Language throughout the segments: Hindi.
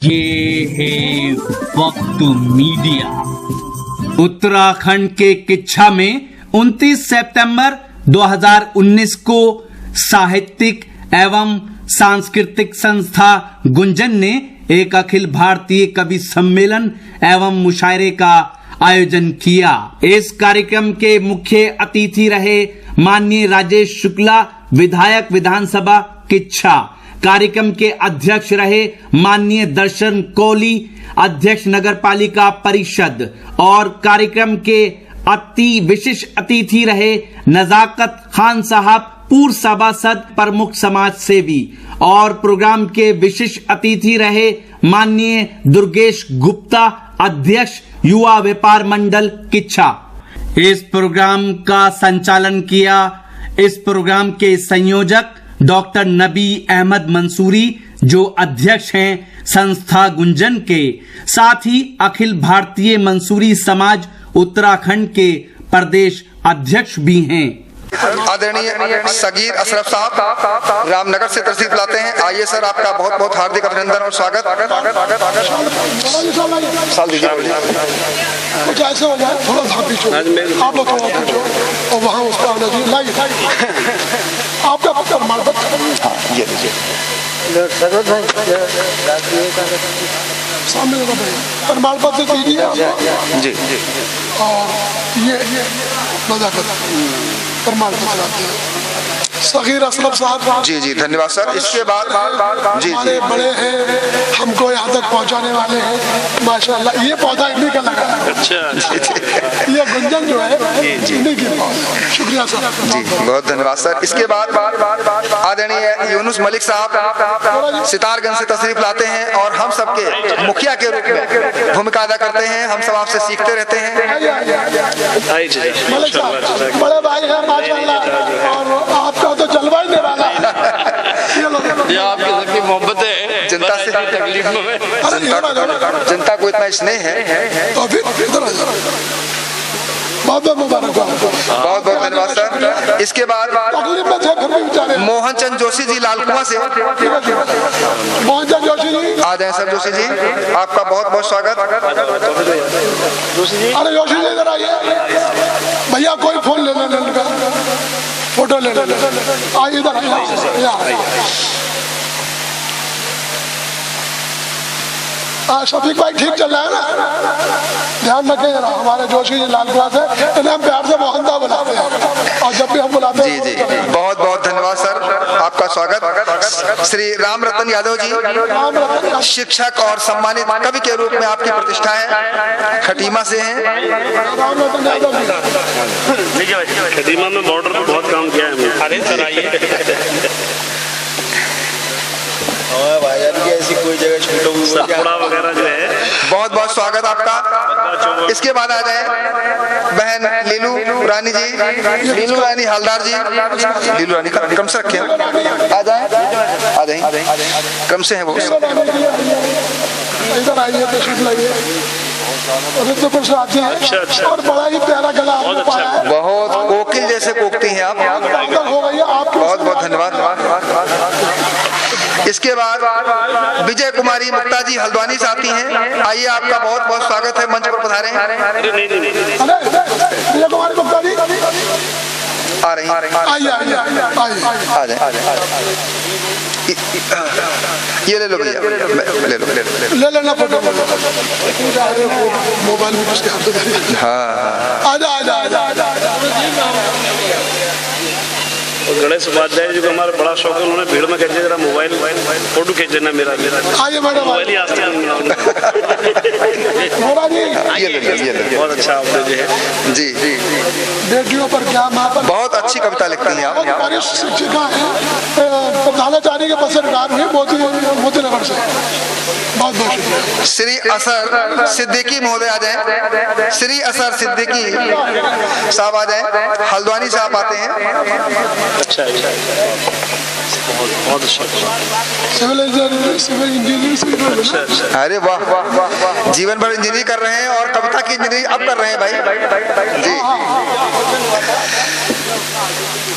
ये है वक्त मीडिया। उत्तराखंड के किच्छा में 29 सितंबर 2019 को साहित्यिक एवं सांस्कृतिक संस्था गुंजन ने एक अखिल भारतीय कवि सम्मेलन एवं मुशायरे का आयोजन किया। इस कार्यक्रम के मुख्य अतिथि रहे माननीय राजेश शुक्ला, विधायक विधानसभा किच्छा। कार्यक्रम के अध्यक्ष रहे माननीय दर्शन कोहली, अध्यक्ष नगर पालिका परिषद। और कार्यक्रम के अति विशिष्ट अतिथि रहे नजाकत खान साहब, पूर्व सभासद, प्रमुख समाज सेवी। और प्रोग्राम के विशिष्ट अतिथि रहे माननीय दुर्गेश गुप्ता, अध्यक्ष युवा व्यापार मंडल किच्छा। इस प्रोग्राम का संचालन किया इस प्रोग्राम के संयोजक डॉक्टर नबी अहमद मंसूरी, जो अध्यक्ष हैं संस्था गुंजन के, साथ ही अखिल भारतीय मंसूरी समाज उत्तराखंड के प्रदेश अध्यक्ष भी हैं। आदरणीय सगीर अशरफ साहब रामनगर से तशरीफ लाते हैं। आइए सर, आपका बहुत बहुत हार्दिक अभिनंदन और स्वागत। साल दीजिए कुछ ऐसे हो जाए, थोड़ा सा पीछे आप लोग, थोड़ा पीछे और वहाँ उसका आपका प्रमाण पत्र। हाँ, ये लीजिए सामने प्रमाण पत्र दीजिए जी जी। और ये नजाकत प्रमाण पत्र आते हैं सगीर अशरफ साहब। जी जी, धन्यवाद सर। इसके बाद जी हमारे बड़े हैं, हमको यहाँ तक पहुँचाने वाले हैं माशाल्लाह। ये पौधा इन्हीं का लगा है। अच्छा, ये गुंजन जो है इन्हीं की पौधा। शुक्रिया सर जी, बहुत धन्यवाद सर। इसके बाद आदरणीय यूनुस मलिक साहब सितारगंज से तशरीफ लाते हैं और हम सबके मुखिया के रूप में भूमिका अदा करते हैं। हम सब आपसे सीखते रहते हैं। मलिक साहब बड़े भाई हैं माशाल्लाह, और आपका तो जलवा ही नहीं वाला। ये आपकी सबकी मोहब्बत है जनता से, तकलीफ में जनता को इतना स्नेह है। तो फिर इधर आ जाओ। बहुत बहुत मुबारक हो। बहुत बहुत धन्यवाद सर। इसके बाद तकलीफ में थे फिर भी बेचारे। मोहन चंद जोशी जी लालकुआं से मोहन चंद जोशी जी आ जाए। सर जोशी जी, आपका बहुत बहुत स्वागत। अरे जोशी जी इधर आइए भैया, कोई फोन ले लेना, फोटो ले लेना। आइए इधर शफीक भाई, ठीक चल रहा है ना? ध्यान रखें जरा। हमारे जोशी जी लालकुआं से, इन्हें हम प्यार से मोहनदा बुलाते हैं और जब भी हम बुलाते हैं जी जी, बहुत बहुत धन्यवाद सर, आपका स्वागत। श्री राम रतन यादव जी शिक्षक और सम्मानित कवि के रूप में आपकी प्रतिष्ठा है, खटीमा से हैं। खटीमा में बॉर्डर पर बहुत काम किया है। अरे सर आइए, ऐसी कोई जगह सतपुड़ा वगैरह जो है। बहुत बहुत स्वागत आपका। इसके बाद आ जाए बहन लीलू रानी जी, लीलू रानी हलदार जी। लीलू रानी क्रम से रखे, आ जाए आ जाए, क्रम से है वो। इधर आइए, तशरीफ लाइए। अच्छा, और बड़ा ही प्यारा गला आपने पाया है। बहुत कोकिल जैसे कोकती हैं आप। हो गई है आप। बहुत बहुत धन्यवाद। इसके बाद विजय कुमारी मुक्ता जी हल्द्वानी से आती हैं। आइए, आपका बहुत बहुत स्वागत है, मंच पर पधारें। विजय कुमारी मुक्ता जी आ रही आ जाए। ये ले लो भैया, ले लेना फोटो। मोबाइल में उसके हाथ में। हाँ, आजा आजा आजा। गणेश उपाध्याय जी को हमारा बड़ा शौक है, उन्होंने भीड़ में कहते जरा मोबाइल फोटो खींच देना मेरा। आइए मैडम, मोबाइल ही आस्ते ये ले। बहुत अच्छा आपने जो है जी जी, बेटियों पर क्या, माँ पर। बहुत अच्छी कविता लिखती हैं आप। हमारी शिक्षिका है, प्रधानाचार्य के पसंदगार हुई मोतीनगर से। बहुत बहुत शुक्रिया। श्री असर सिद्दीकी महोदय आ जाए। श्री असर सिद्दीकी साहब आ जाए, हल्द्वानी से आप आते हैं। अच्छा, बहुत अच्छा। Civil engineering. अरे वाह वाह वाह, जीवन भर इंजीनियरिंग कर रहे हैं और कविता की इंजीनियरिंग अब कर रहे हैं भाई जी।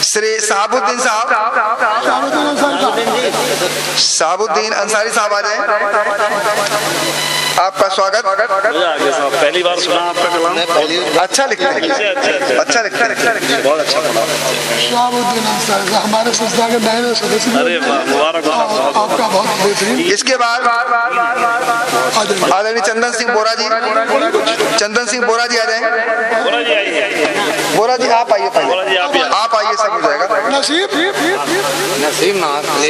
श्री साहबुद्दीन साहब, साहबुद्दीन अंसारी साहब आ जाए। आपका स्वागत। मजा आ गया साहब, पहली बार सुना आपका कलाम। अच्छा लिखते हैं, अच्छा लिखते हैं, बहुत अच्छा पढ़ा। शहाबुद्दीन अंसारी साहब हमारे संस्था के नए सदस्य। अरे वाह, मुबारक हो आपका बहुत बेहतरीन। इसके बाद आदरणीय चंदन सिंह बोरा जी, चंदन सिंह बोरा जी आ जाएंगे। बोरा जी आइए, बोरा जी आप आइए, बोरा जी आप आप आइए, सब हो जाएगा। नसीब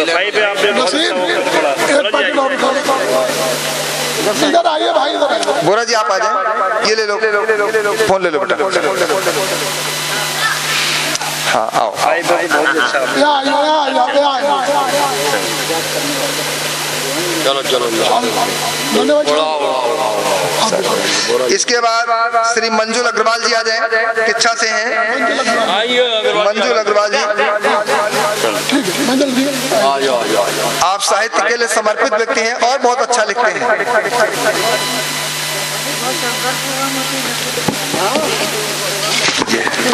सफाई पे आपने बहुत नसीब अच्छा वो पढ़ा। एक बोरा जी आइए। पैकेट इधर आइए भाई, इधर आइए। बोरा जी आप आ जाए, ये ले लो, फोन ले लो बेटा। हाँ आओ। सफाई पे बहुत अच्छा। यहाँ आइए, यहाँ आइए, यहाँ आइए। चलो इसके बाद श्री मंजुल अग्रवाल जी आ जाएं, किच्छा से हैं। आइए मंजुल अग्रवाल जी, ठीक है, मैं जल्दी आप साहित्य के लिए समर्पित व्यक्ति हैं और बहुत अच्छा लिखते हैं।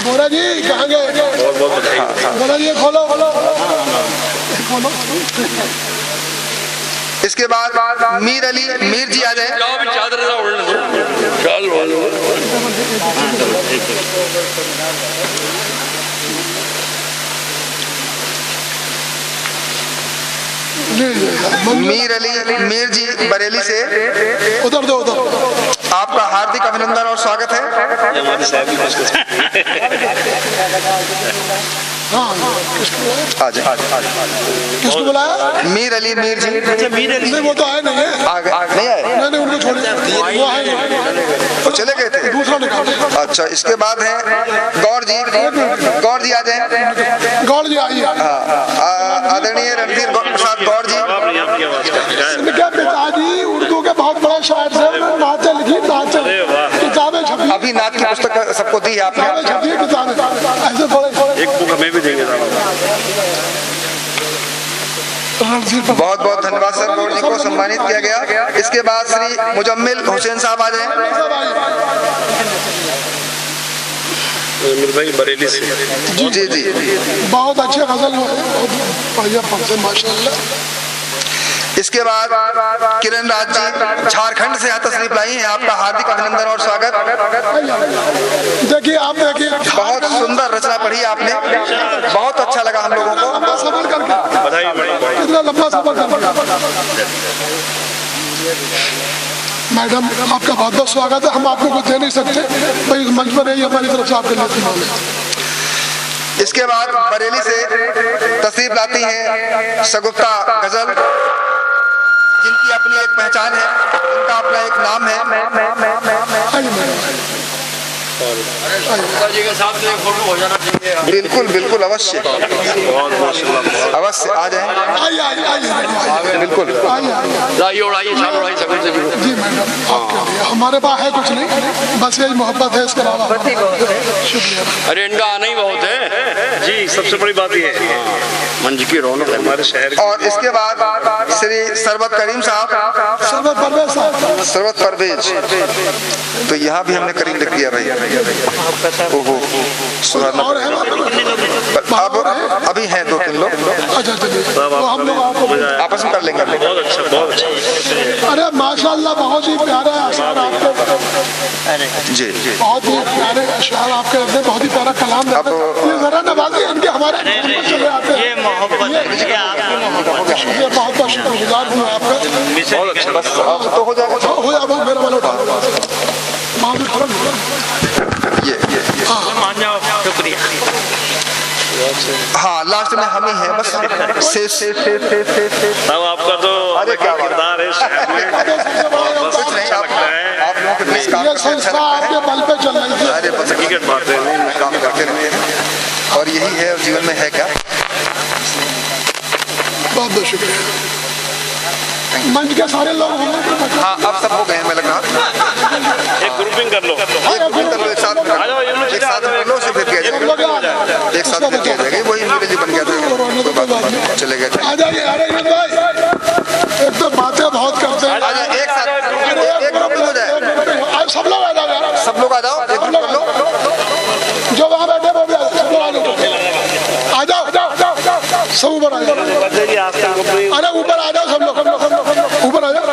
बोरा जी कहाँ गए? बहुत बहुत बधाई। बोरा जी खोलो खोलो खोलो। इसके बाद मीर जी आ जाए। मीर जी बरेली से, उधर दो, उधर। आपका हार्दिक अभिनंदन और स्वागत है। हमारे साहब भी आ जाए। किसको बुलाया? मीर जी। नहीं वो तो आए नहीं है। नहीं आए, मैंने उनको छोड़, वो आए नहीं, तो चले गए थे। दूसरा निकाल। अच्छा, इसके बाद है गौर जी आ जाए। गौड़ जी आइए। आदरणीय रणधीर प्रसाद गौर जी। इनके पिताजी उर्दू के बहुत बड़े शायर थे, नाचे लिखी, नाचे किताबें छपी, अभी नाच की पुस्तक सबको दी है आपने। किताबें छपी, किताबें ऐसे थोड़े। एक बुक हमें भी देंगे साहब। बहुत बहुत धन्यवाद सर, गौर जी को सम्मानित किया गया। इसके बाद श्री मुजम्मिल हुसैन साहब आ जाए। मेरे भाई बरेली से। जी बहुत अच्छे गजल बढ़िया पढ़ते माशाल्लाह। इसके बाद किरण राज जी झारखंड से यहाँ तशरीफ लाई हैं, आपका हार्दिक अभिनंदन और स्वागत। देखिए आप देखिए, बहुत सुंदर रचना पढ़ी आपने, बहुत अच्छा लगा हम लोगों को। लंबा सफर करके, बधाई बधाई। इतना लंबा सफर करके। मैडम आपका बहुत बहुत स्वागत है। हम आपको कुछ दे नहीं सकते भाई, इस मंच पर नहीं, हमारी तरफ से आपके लिए। इसके बाद बरेली से तशरीफ लाती हैं सगुफ्ता गजल, जिनकी अपनी एक पहचान है, उनका अपना एक नाम है। आइए मैडम, जी के साथ एक फोटो हो जाना चाहिए। बिल्कुल बिल्कुल, अवश्य बहुत माशाल्लाह। अवश्य आ जाएं। आइए आइए आइए, बिल्कुल आइए आइए। उड़ाइए, छाल उड़ाइए, सकून से भी। जी मैडम, आपके लिए हमारे पास है कुछ नहीं, बस यही मोहब्बत है, इसके अलावा शुक्रिया। अरे इनका आना ही बहुत है जी, सबसे बड़ी बात ये है मंच की रौनक हमारे शहर की। और इसके बाद श्री सरबत करीम साहब, सरबत परवेज साहब, सरबत परवेज, तो यहाँ भी हमने करीम लिख दिया भाई। ओहो, सुहाना। और है ना? अब अभी हैं 2-3 लोग, अच्छा चलिए, तो हम लोग आपको आपस में कर लेंगे। बहुत अच्छा, बहुत अच्छा। अरे माशाल्लाह बहुत ही प्यारे अशआर आपके, जी बहुत ही प्यारे अशआर आपके रहते हैं, बहुत ही प्यारा कलाम रहता है। ये जरा नवाजी इनके हमारे चले आते हैं। ये मोहब्बत है, ये आपकी मोहब्बत है। ये बहुत बहुत शुक्रगुजार हूँ आपका। बहुत अच्छा, बस अब तो हो जाएगा। हो जाए मेरा वाला उठा ये मान जाओ, शुक्रिया। हाँ, लास्ट में हम ही हैं बस। साहब आपका तो अरे क्या बात। किरदार है शहर में, बस कुछ नहीं, अच्छा लगता है। आप लोगों के बीच काम ये करके अच्छा संस्था लगता है। आपके बल पे चल रही थी। अरे बस हकीकत बात है। काम करते रहते हैं, और यही है जीवन में है क्या। बहुत बहुत शुक्रिया। मंच के सारे लोग होंगे। हाँ, अब सब हो गए हैं, मैं लग रहा। एक ग्रुपिंग कर लो। एक साथ आ जाओ, एक साथ कर लो, उसे फिर किया जाएगा। एक साथ फिर किया जाएगा, वही नीरज जी बन गया था, चले गए थे। आ जाइए, आ रही भाई, एक तो बातें बहुत करते हैं। आ जाए, एक साथ एक ग्रुप हो जाए, आप सब लोग आ जाओ यार, सब लोग आ जाओ, एक ग्रुप कर लो। जो वहाँ बैठे वो भी आ जाओ, सब लोग आ जाओ, आ जाओ, सब ऊपर आ जाओ। अरे ऊपर आ जाओ सब लोग, ऊपर आ जाओ।